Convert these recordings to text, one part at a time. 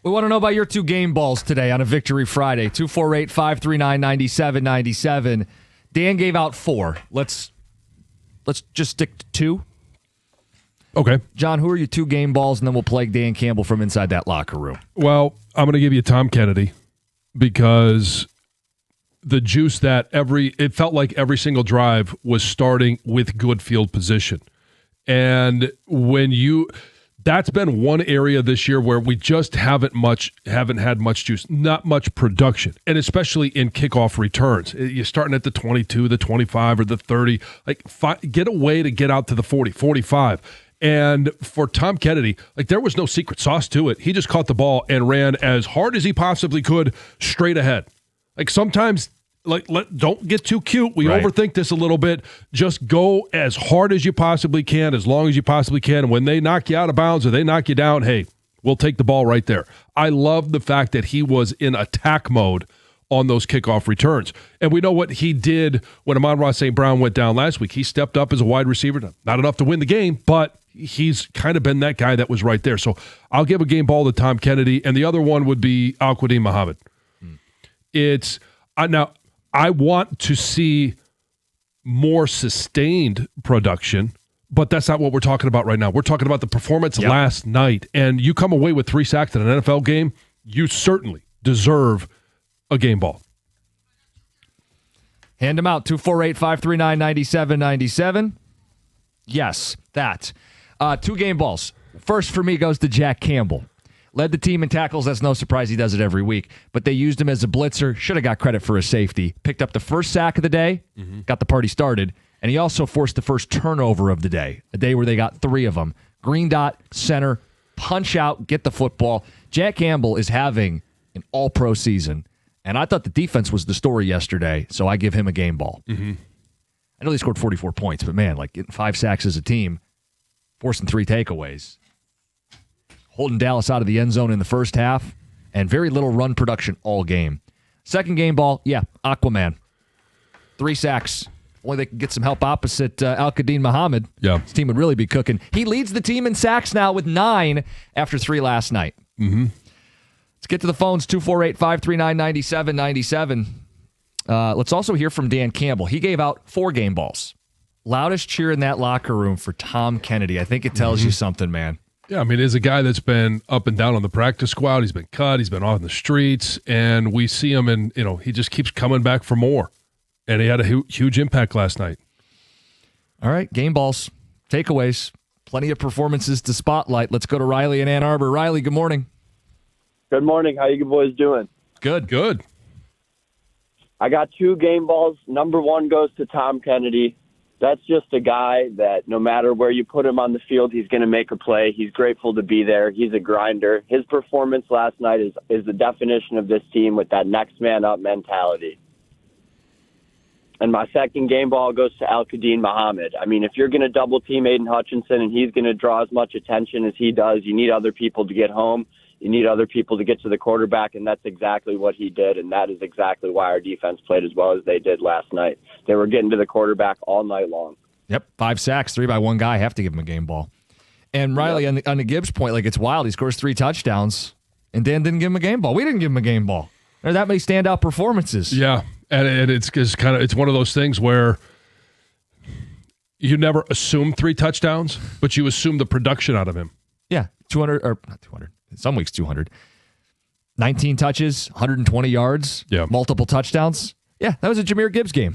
We want to know about your two game balls today on a Victory Friday. 248-539-9797. Dan gave out 4. Let's just stick to 2. Okay. John, who are your 2 game balls? And then we'll play Dan Campbell from inside that locker room. Well, I'm going to give you Tom Kennedy because the juice that it felt like every single drive was starting with good field position. And that's been one area this year where we just haven't had much juice, not much production, and especially in kickoff returns. You're starting at the 22, the 25, or the 30. Get a way to get out to the 40, 45. And for Tom Kennedy, there was no secret sauce to it. He just caught the ball and ran as hard as he possibly could straight ahead. Sometimes, don't get too cute. We overthink this a little bit. Just go as hard as you possibly can, as long as you possibly can. And when they knock you out of bounds or they knock you down, hey, we'll take the ball right there. I love the fact that he was in attack mode on those kickoff returns. And we know what he did when Amon-Ra St. Brown went down last week. He stepped up as a wide receiver. Not enough to win the game, but he's kind of been that guy that was right there. So I'll give a game ball to Tom Kennedy, and the other one would be Al-Quadin Muhammad. Now, I want to see more sustained production, but that's not what we're talking about right now. We're talking about the performance last night, and you come away with 3 sacks in an NFL game, you certainly deserve a game ball. Hand them out, 248-539-9797. Yes, that. 2 game balls. First for me goes to Jack Campbell. Led the team in tackles. That's no surprise. He does it every week. But they used him as a blitzer. Should have got credit for his safety. Picked up the first sack of the day. Got the party started. And he also forced the first turnover of the day. A day where they got 3 of them. Green dot, center, punch out, get the football. Jack Campbell is having an all-pro season. And I thought the defense was the story yesterday, so I give him a game ball. I know they scored 44 points, but man, getting 5 sacks as a team, forcing 3 takeaways. Holding Dallas out of the end zone in the first half, and very little run production all game. Second game ball, Aquaman. 3 sacks. Only they can get some help opposite Al-Quadin Muhammad. His team would really be cooking. He leads the team in sacks now with 9 after 3 last night. Let's get to the phones, 248-539-9797. Let's also hear from Dan Campbell. He gave out 4 game balls. Loudest cheer in that locker room for Tom Kennedy. I think it tells you something, man. Yeah, I mean, he's a guy that's been up and down on the practice squad. He's been cut. He's been on the streets. And we see him, and, he just keeps coming back for more. And he had a huge impact last night. All right, game balls, takeaways, plenty of performances to spotlight. Let's go to Riley in Ann Arbor. Riley, good morning. Good morning. How you boys doing? Good. I got 2 game balls. Number 1 goes to Tom Kennedy. That's just a guy that no matter where you put him on the field, he's going to make a play. He's grateful to be there. He's a grinder. His performance last night is the definition of this team with that next man up mentality. And my second game ball goes to Al-Quadin Muhammad. I mean, if you're going to double team Aiden Hutchinson and he's going to draw as much attention as he does, you need other people to get home. You need other people to get to the quarterback, and that's exactly what he did, and that is exactly why our defense played as well as they did last night. They were getting to the quarterback all night long. Yep, 5 sacks, 3 by 1 guy. Have to give him a game ball. And Riley, on the Gibbs point, it's wild. He scores 3 touchdowns, and Dan didn't give him a game ball. We didn't give him a game ball. There are that many standout performances. Yeah, and it's one of those things where you never assume 3 touchdowns, but you assume the production out of him. Yeah, 200 or not 200. Some weeks 200. 19 touches, 120 yards, multiple touchdowns. Yeah, that was a Jahmyr Gibbs game.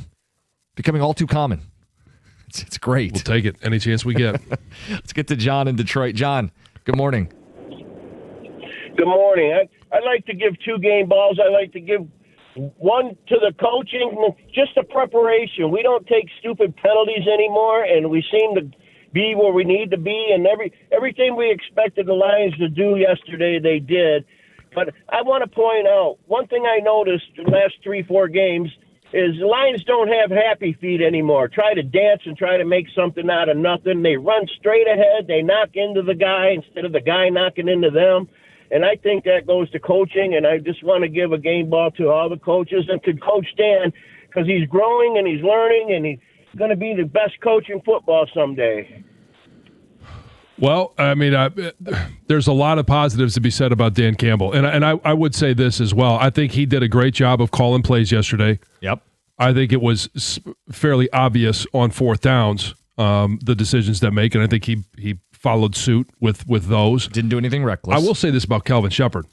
Becoming all too common. It's great. We'll take it any chance we get. Let's get to John in Detroit. John, good morning. Good morning. I'd like to give 2 game balls. I'd like to give one to the coaching, just the preparation. We don't take stupid penalties anymore, and we seem to be where we need to be, and everything we expected the Lions to do yesterday, they did. But I want to point out, one thing I noticed in the last 3-4 games is the Lions don't have happy feet anymore. Try to dance and try to make something out of nothing. They run straight ahead. They knock into the guy instead of the guy knocking into them. And I think that goes to coaching, and I just want to give a game ball to all the coaches and to Coach Dan, because he's growing and he's learning, and he's going to be the best coach in football someday. Well, I mean, there's a lot of positives to be said about Dan Campbell. And I would say this as well. I think he did a great job of calling plays yesterday. Yep. I think it was fairly obvious on fourth downs, the decisions that make, and I think he followed suit with those. Didn't do anything reckless. I will say this about Calvin Shepard.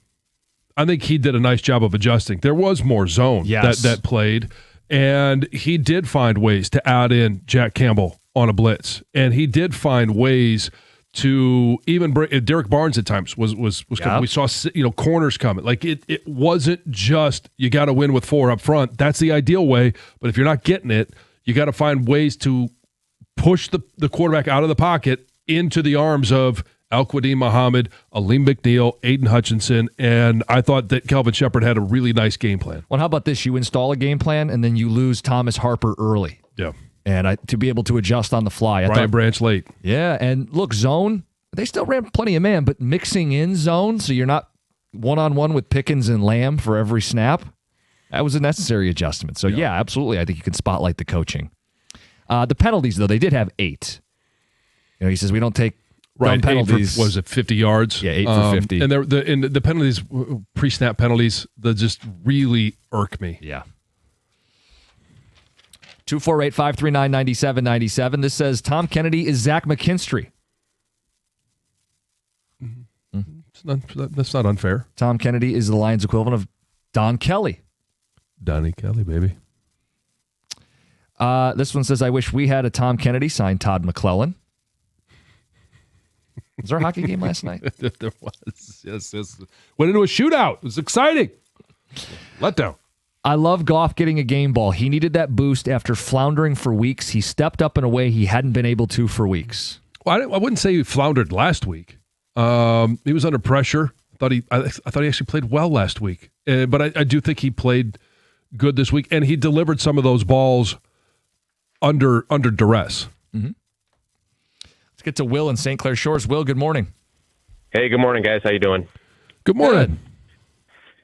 I think he did a nice job of adjusting. There was more zone that played, and he did find ways to add in Jack Campbell on a blitz, and he did find ways to even bring Derek Barnes at times was coming. We saw corners coming. Like it wasn't just you got to win with 4 up front. That's the ideal way, but if you're not getting it, you got to find ways to push the quarterback out of the pocket into the arms of Al-Quadin Muhammad, Aleem McNeil, Aiden Hutchinson, and I thought that Calvin Shepard had a really nice game plan. Well, how about this? You install a game plan, and then you lose Thomas Harper early. Yeah. And to be able to adjust on the fly. Brian Branch late. Yeah, and look, zone, they still ran plenty of man, but mixing in zone so you're not one-on-one with Pickens and Lamb for every snap, that was a necessary adjustment. So, yeah absolutely, I think you can spotlight the coaching. The penalties, though, they did have 8. He says we don't take dumb penalties. Was it 50 yards? Yeah, 8 for 50. And the penalties, pre-snap penalties, that just really irk me. Yeah. 248-539-9797. This says Tom Kennedy is Zach McKinstry. That's not unfair. Tom Kennedy is the Lions' equivalent of Don Kelly. Donnie Kelly, baby. This one says, I wish we had a Tom Kennedy, signed Todd McClellan. Was there a hockey game last night? There was. Yes. Went into a shootout. It was exciting. Letdown. I love Goff getting a game ball. He needed that boost after floundering for weeks. He stepped up in a way he hadn't been able to for weeks. Well, I wouldn't say he floundered last week. He was under pressure. I thought he actually played well last week. But I do think he played good this week, and he delivered some of those balls under duress. Mm-hmm. Let's get to Will in St. Clair Shores. Will, good morning. Hey, good morning, guys. How you doing? Good morning.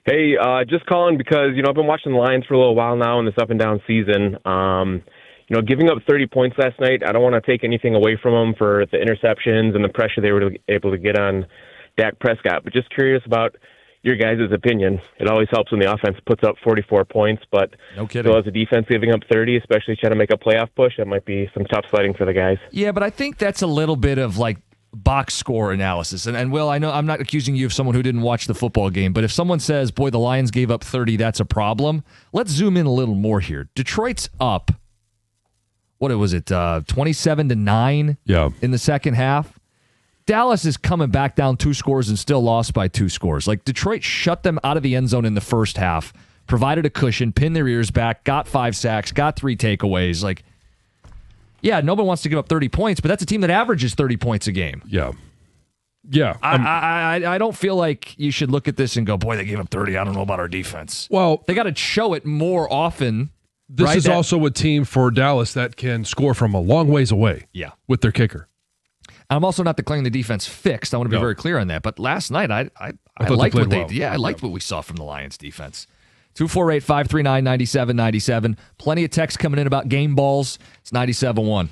Hey, just calling because, I've been watching the Lions for a little while now in this up and down season. Giving up 30 points last night, I don't want to take anything away from them for the interceptions and the pressure they were able to get on Dak Prescott, but just curious about your guys' opinion. It always helps when the offense puts up 44 points, but no kidding. So as a defense giving up 30, especially trying to make a playoff push, that might be some tough sledding for the guys. Yeah, but I think that's a little bit of box score analysis. And Will, I know I'm not accusing you of someone who didn't watch the football game, but if someone says, boy, the Lions gave up 30, that's a problem. Let's zoom in a little more here. Detroit's up, what was it, 27-9 in the second half. Dallas is coming back down 2 scores and still lost by 2 scores. Detroit shut them out of the end zone in the first half, provided a cushion, pinned their ears back, got 5 sacks, got 3 takeaways. Yeah, nobody wants to give up 30 points, but that's a team that averages 30 points a game. Yeah. I don't feel like you should look at this and go, boy, they gave up 30. I don't know about our defense. Well, they got to show it more often. This is also a team for Dallas that can score from a long ways away with their kicker. I'm also not declaring the defense fixed. I want to be very clear on that. But last night, I liked what they did. Yeah, I liked what we saw from the Lions defense. 248-539-9797. Plenty of texts coming in about game balls. It's 97.1.